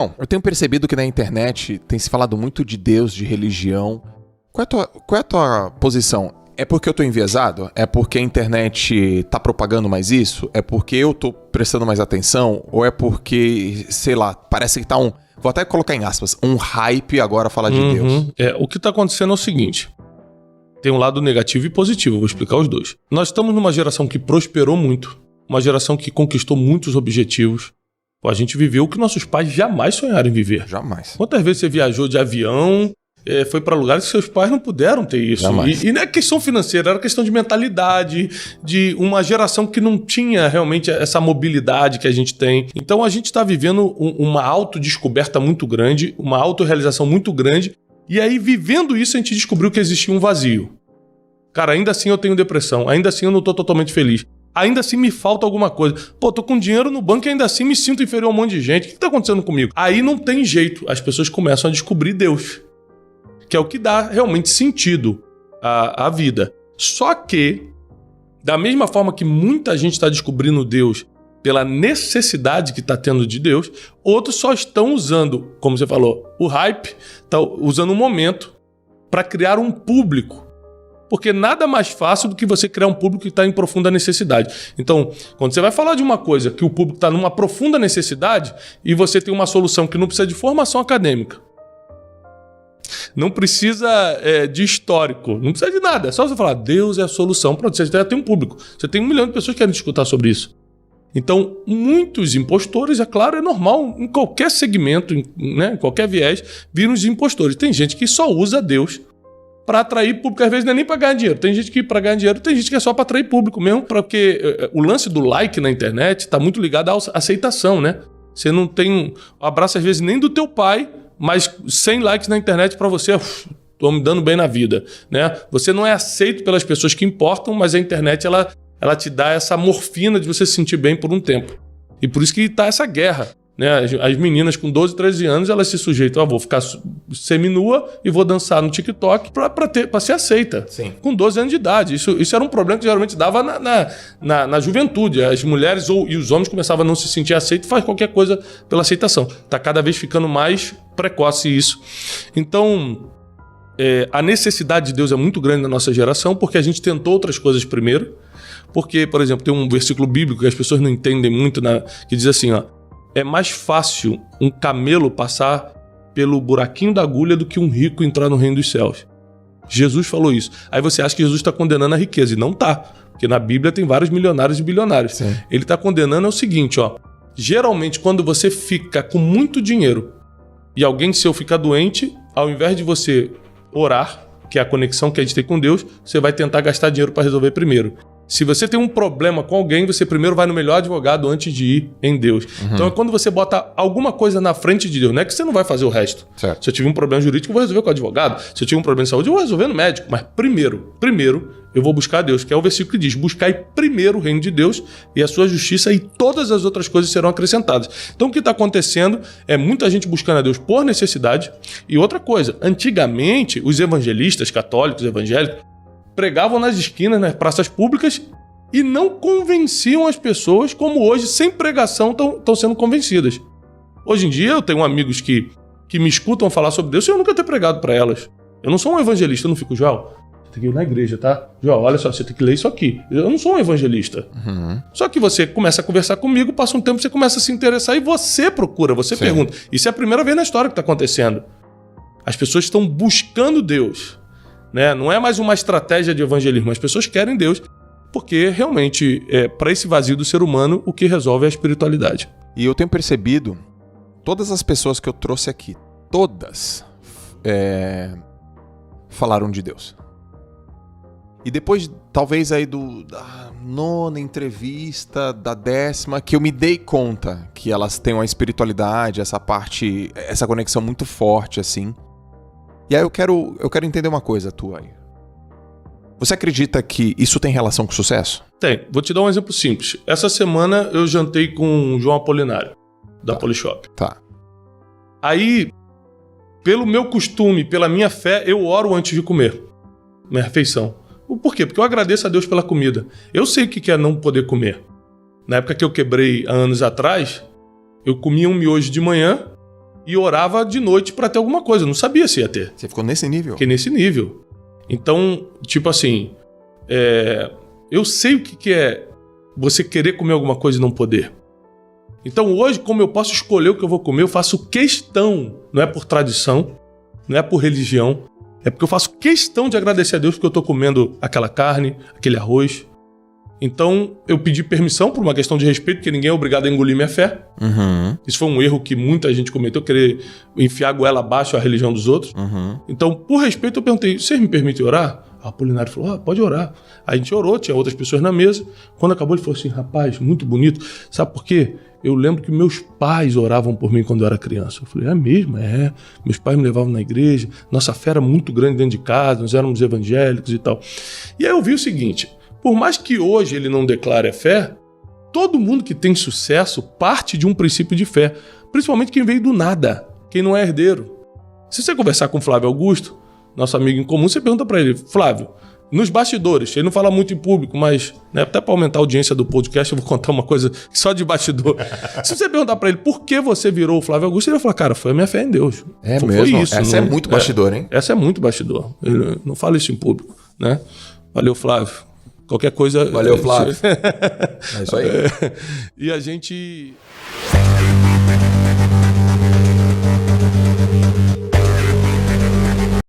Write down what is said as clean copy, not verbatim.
Bom, eu tenho percebido que na internet tem se falado muito de Deus, de religião. Qual é a tua posição? É porque eu tô enviesado? É porque a internet tá propagando mais isso? É porque eu tô prestando mais atenção? Ou é porque, sei lá, parece que tá um... Vou até colocar em aspas, um hype agora falar de Deus. O que tá acontecendo é o seguinte. Tem um lado negativo e positivo, eu vou explicar os dois. Nós estamos numa geração que prosperou muito, uma geração que conquistou muitos objetivos. Pô, a gente viveu o que nossos pais jamais sonharam em viver. Jamais. Quantas vezes você viajou de avião, foi para lugares que seus pais não puderam ter isso? E não é questão financeira, era questão de mentalidade, de uma geração que não tinha realmente essa mobilidade que a gente tem. Então a gente está vivendo uma autodescoberta muito grande, uma autorrealização muito grande. E aí, vivendo isso, a gente descobriu que existia um vazio. Cara, ainda assim eu tenho depressão, ainda assim eu não tô totalmente feliz. Ainda assim me falta alguma coisa. Pô, tô com dinheiro no banco e ainda assim me sinto inferior a um monte de gente. O que tá acontecendo comigo? Aí não tem jeito, as pessoas começam a descobrir Deus, que é o que dá realmente sentido à vida. Só que, da mesma forma que muita gente está descobrindo Deus pela necessidade que está tendo de Deus, outros só estão usando, como você falou, o hype, tá usando o momento para criar um público. Porque nada mais fácil do que você criar um público que está em profunda necessidade. Então, quando você vai falar de uma coisa que o público está numa profunda necessidade e você tem uma solução que não precisa de formação acadêmica, não precisa de histórico, não precisa de nada. É só você falar, Deus é a solução. Pronto, você já tem um público. Você tem 1 milhão de pessoas que querem escutar sobre isso. Então, muitos impostores, é claro, é normal, em qualquer segmento, né, em qualquer viés, viram os impostores. Tem gente que só usa Deus para atrair público, às vezes não é nem para ganhar dinheiro. Tem gente que para ganhar dinheiro, tem gente que é só para atrair público mesmo, porque o lance do like na internet está muito ligado à aceitação, né? Você não tem um abraço, às vezes, nem do teu pai, mas 100 likes na internet para você, tô me dando bem na vida, né? Você não é aceito pelas pessoas que importam, mas a internet, ela te dá essa morfina de você se sentir bem por um tempo. E por isso que tá essa guerra, né? As meninas com 12, 13 anos, elas se sujeitam, vou ficar seminua e vou dançar no TikTok pra ser aceita. Sim. Com 12 anos de idade. Isso era um problema que geralmente dava na juventude. As mulheres e os homens começavam a não se sentir aceitos e faz qualquer coisa pela aceitação. Tá cada vez ficando mais precoce isso. Então, a necessidade de Deus é muito grande na nossa geração, porque a gente tentou outras coisas primeiro. Porque, por exemplo, tem um versículo bíblico que as pessoas não entendem muito, que diz assim, ó, é mais fácil um camelo passar pelo buraquinho da agulha do que um rico entrar no reino dos céus. Jesus falou isso. Aí você acha que Jesus está condenando a riqueza, e não está. Porque na Bíblia tem vários milionários e bilionários. Sim. Ele está condenando o seguinte, ó, geralmente quando você fica com muito dinheiro e alguém seu fica doente, ao invés de você orar, que é a conexão que a gente tem com Deus, você vai tentar gastar dinheiro para resolver primeiro. Se você tem um problema com alguém, você primeiro vai no melhor advogado antes de ir em Deus. Então é quando você bota alguma coisa na frente de Deus, não é que você não vai fazer o resto. Certo. Se eu tive um problema jurídico, eu vou resolver com o advogado. Se eu tive um problema de saúde, eu vou resolver no médico. Mas primeiro, eu vou buscar Deus, que é o versículo que diz, buscai primeiro o reino de Deus e a sua justiça e todas as outras coisas serão acrescentadas. Então o que está acontecendo é muita gente buscando a Deus por necessidade. E outra coisa, antigamente os evangelistas católicos, evangélicos, pregavam nas esquinas, nas praças públicas e não convenciam as pessoas como hoje, sem pregação, estão sendo convencidas. Hoje em dia eu tenho amigos que me escutam falar sobre Deus sem eu nunca ter pregado para elas. Eu não sou um evangelista, eu não fico, Joel, você tem que ir na igreja, tá? Joel, olha só, você tem que ler isso aqui. Eu não sou um evangelista. Só que você começa a conversar comigo, passa um tempo, você começa a se interessar e você procura, você pergunta. Isso é a primeira vez na história que está acontecendo. As pessoas estão buscando Deus. Né? Não é mais uma estratégia de evangelismo, as pessoas querem Deus, porque realmente, para esse vazio do ser humano, o que resolve é a espiritualidade. E eu tenho percebido, todas as pessoas que eu trouxe aqui, todas falaram de Deus. E depois, talvez aí da 9ª entrevista, da 10ª, que eu me dei conta que elas têm uma espiritualidade, essa parte, essa conexão muito forte, assim. E aí eu quero entender uma coisa tua aí. Você acredita que isso tem relação com sucesso? Tem. Vou te dar um exemplo simples. Essa semana eu jantei com o João Apolinário, da Polishop. Tá. Aí, pelo meu costume, pela minha fé, eu oro antes de comer minha refeição. Por quê? Porque eu agradeço a Deus pela comida. Eu sei o que é não poder comer. Na época que eu quebrei há anos atrás, eu comia um miojo de manhã e orava de noite para ter alguma coisa. Eu não sabia se ia ter. Você ficou nesse nível? Fiquei nesse nível. Então, tipo assim, eu sei o que é você querer comer alguma coisa e não poder. Então hoje, como eu posso escolher o que eu vou comer, eu faço questão, não é por tradição, não é por religião, é porque eu faço questão de agradecer a Deus porque eu estou comendo aquela carne, aquele arroz. Então eu pedi permissão por uma questão de respeito, porque ninguém é obrigado a engolir minha fé. Uhum. Isso foi um erro que muita gente cometeu, querer enfiar a goela abaixo a religião dos outros. Uhum. Então, por respeito, eu perguntei, vocês me permitem orar? A Apolinário falou, pode orar. Aí a gente orou, tinha outras pessoas na mesa. Quando acabou, ele falou assim, rapaz, muito bonito. Sabe por quê? Eu lembro que meus pais oravam por mim quando eu era criança. Eu falei, é mesmo? É. Meus pais me levavam na igreja. Nossa fé era muito grande dentro de casa, nós éramos evangélicos e tal. E aí eu vi o seguinte, por mais que hoje ele não declare a fé, todo mundo que tem sucesso parte de um princípio de fé. Principalmente quem veio do nada, quem não é herdeiro. Se você conversar com o Flávio Augusto, nosso amigo em comum, você pergunta pra ele, Flávio, nos bastidores, ele não fala muito em público, mas até para aumentar a audiência do podcast, eu vou contar uma coisa só de bastidor. Se você perguntar para ele por que você virou o Flávio Augusto, ele vai falar, cara, foi a minha fé em Deus. É foi mesmo? Isso, essa é muito bastidor, hein? Essa é muito bastidor. Ele não fala isso em público, né? Valeu, Flávio. Qualquer coisa... Valeu, Flávio. É isso aí. E a gente...